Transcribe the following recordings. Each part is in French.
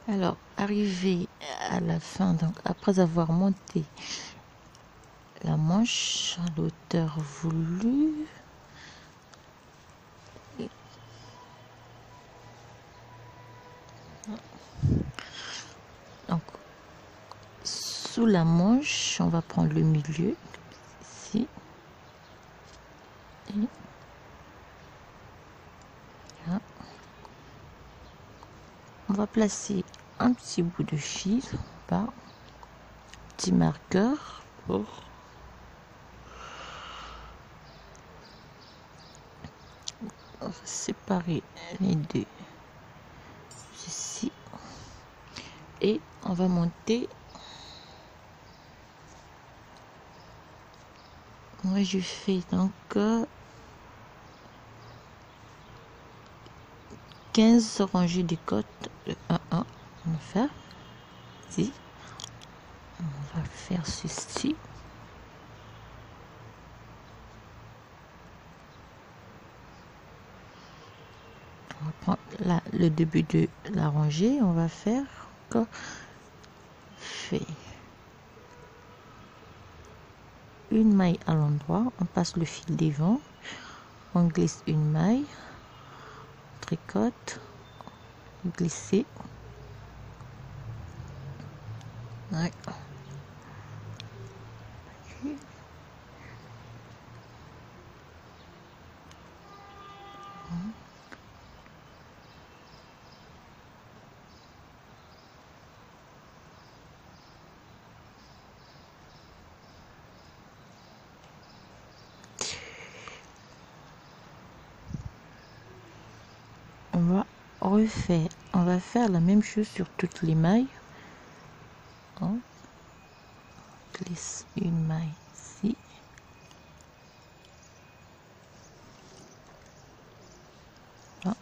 Alors, arrivé à la fin, donc après avoir monté la manche à l'auteur voulue, donc sous la manche, on va prendre le milieu ici et là. On va placer un petit bout de fil par petit marqueur pour séparer les deux ici, et on va monter. Moi je fais donc 15 rangées de côtes de 1 1. On va faire ici, on va faire ceci. On va prendre là le début de la rangée, on va faire encore fait une maille à l'endroit, on passe le fil devant, on glisse une maille, tricote, glisser, ouais. On va faire la même chose sur toutes les mailles. On glisse une maille ici, là.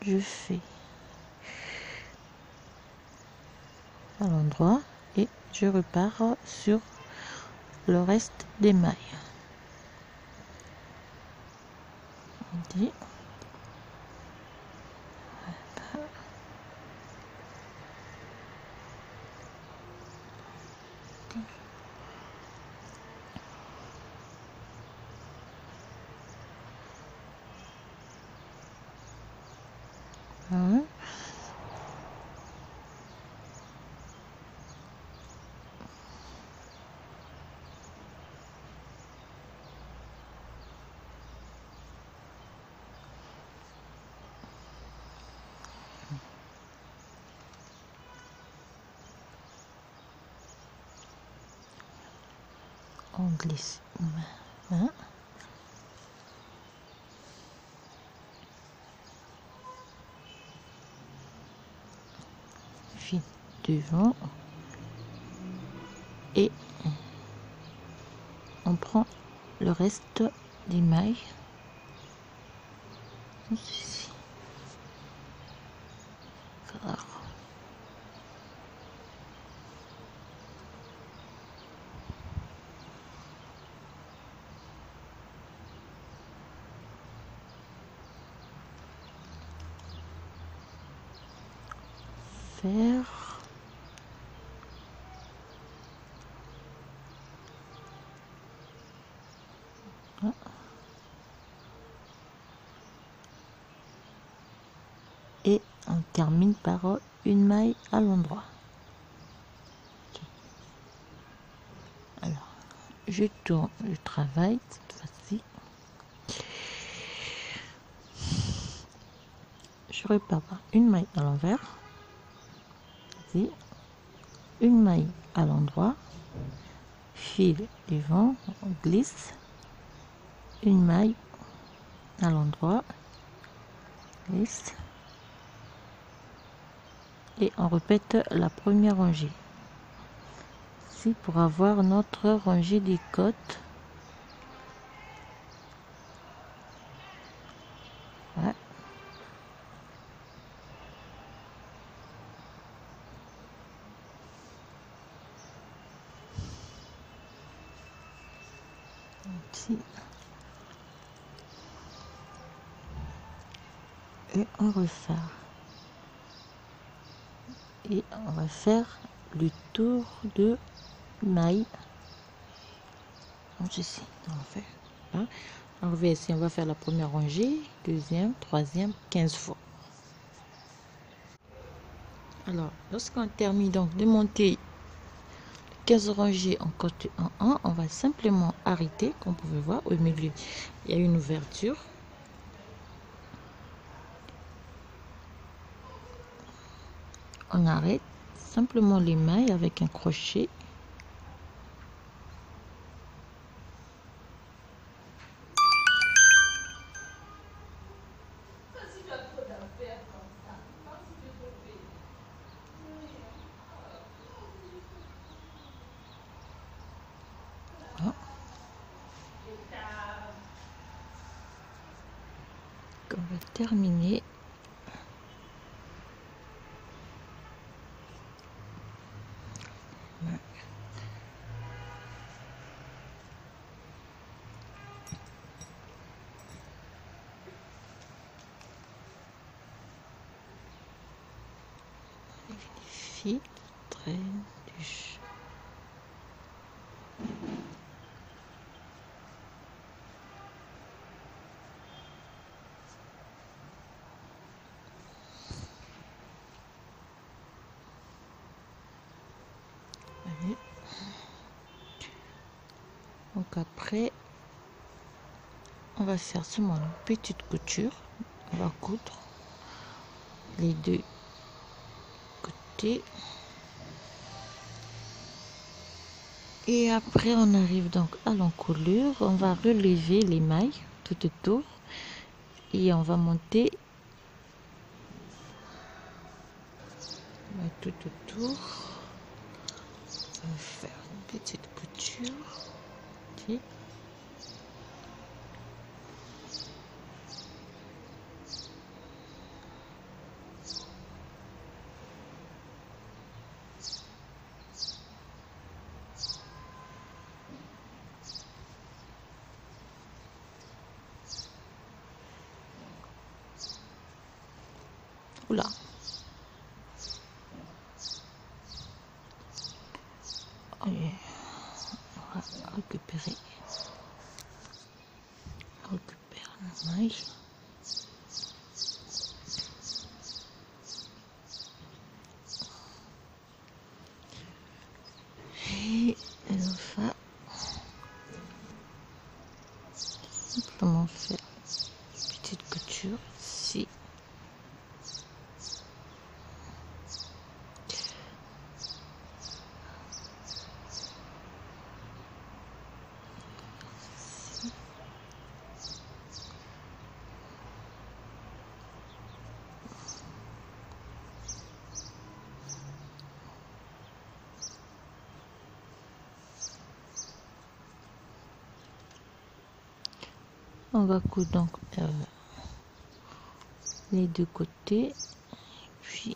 Je fais à l'endroit et je repars sur le reste des mailles. On dit hein. On glisse une main, fil devant et on prend le reste des mailles ici. Alors, faire et on termine par une maille à l'endroit. Okay. Alors, je tourne le travail cette fois-ci. Je repars par une maille à l'envers, ici, une maille à l'endroit, fil devant, on glisse, une maille à l'endroit, glisse, et on répète la première rangée ici pour avoir notre rangée des côtes. Ouais. Ici. Et on refait et on va faire le tour de maille. Je sais, on va faire là. On va essayer, on va faire la première rangée, deuxième, troisième, 15 fois. Alors, lorsqu'on termine donc de monter 15 rangées en côté en 1, on va simplement arrêter. Comme vous pouvez voir, au milieu, il y a une ouverture. On arrête simplement les mailles avec un crochet. On va terminer. Vérifie, traîne du jeu. Donc après, on va faire seulement une petite couture. On va coudre les deux côtés. Et après, on arrive donc à l'encolure. On va relever les mailles tout autour et on va monter tout autour. On va faire une petite couture. Okay. Oula. Allez, on va récupérer la maille. Et on va simplement faire une petite couture ici. On va coudre donc les deux côtés, puis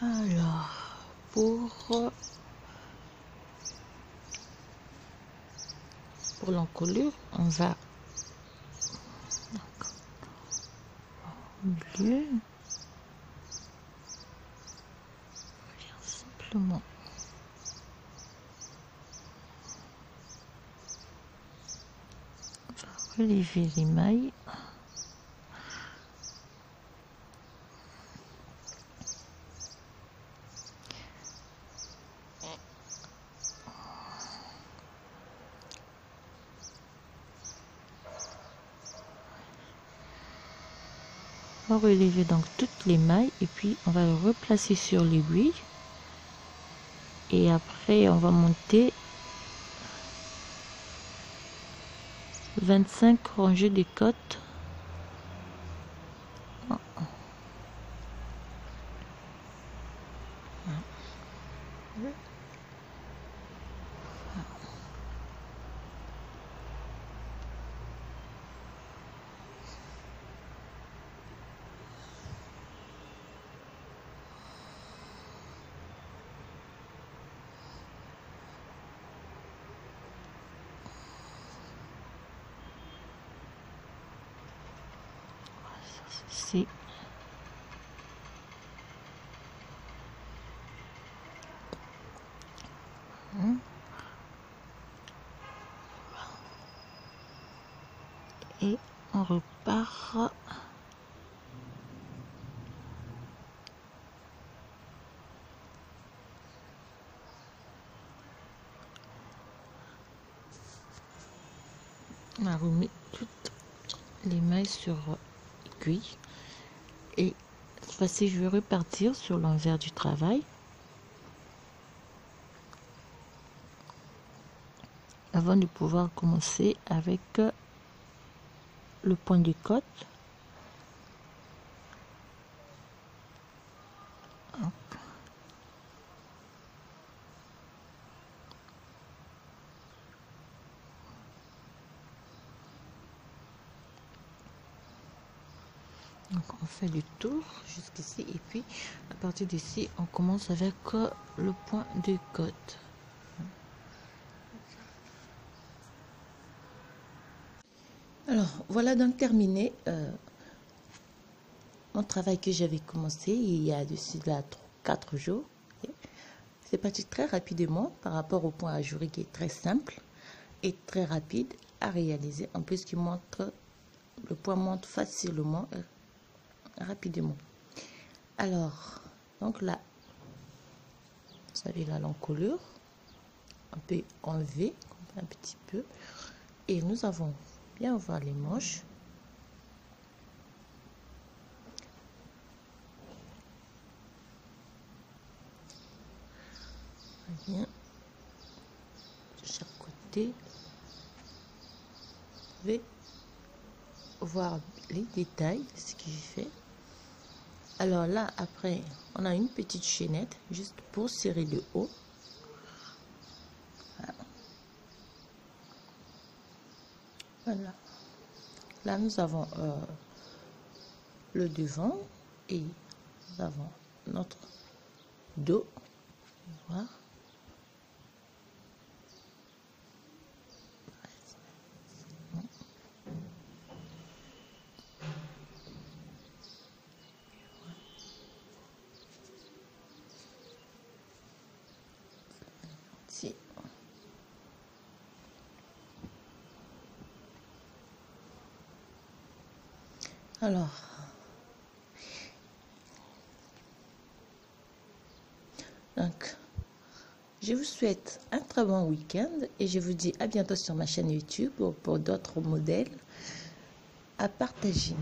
alors pour l'encolure, on va au milieu, simplement relever les mailles. On va relever donc toutes les mailles et puis on va le replacer sur l'aiguille et après on va monter 25 rangées de côtes. ici. Et on repart. On a remis toutes les mailles sur aiguille. Et cette fois-ci, je vais repartir sur l'envers du travail. Avant de pouvoir commencer avec le point de côte. Hop. Donc on fait le tour jusqu'ici et puis à partir d'ici on commence avec le point de côte. Alors voilà donc terminé mon travail que j'avais commencé il y a d'ici là 4 jours. C'est parti très rapidement par rapport au point ajouré qui est très simple et très rapide à réaliser. En plus qui montre, le point monte facilement et rapidement. Alors donc là, vous avez là l'encolure, on peut enlever un petit peu et nous avons bien voir les manches. Bien de chaque côté, vous pouvez voir les détails de ce que j'ai fait. Alors là après on a une petite chaînette juste pour serrer le haut. Voilà, là nous avons le devant et nous avons notre dos. Voilà. Alors, donc, je vous souhaite un très bon week-end et je vous dis à bientôt sur ma chaîne YouTube pour d'autres modèles à partager.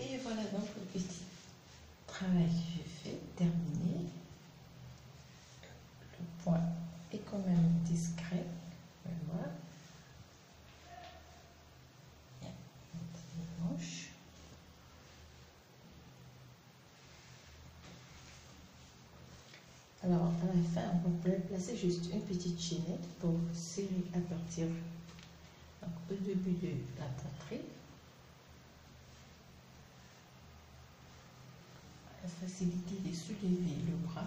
Et voilà donc le petit travail que j'ai fait, terminé. Le point est quand même discret. Vous pouvez voir. Il y a une manche. Alors, à la fin, on va placer juste une petite chaînette pour serrer à partir donc, au début de la poitrine. La facilité de soulever le bras.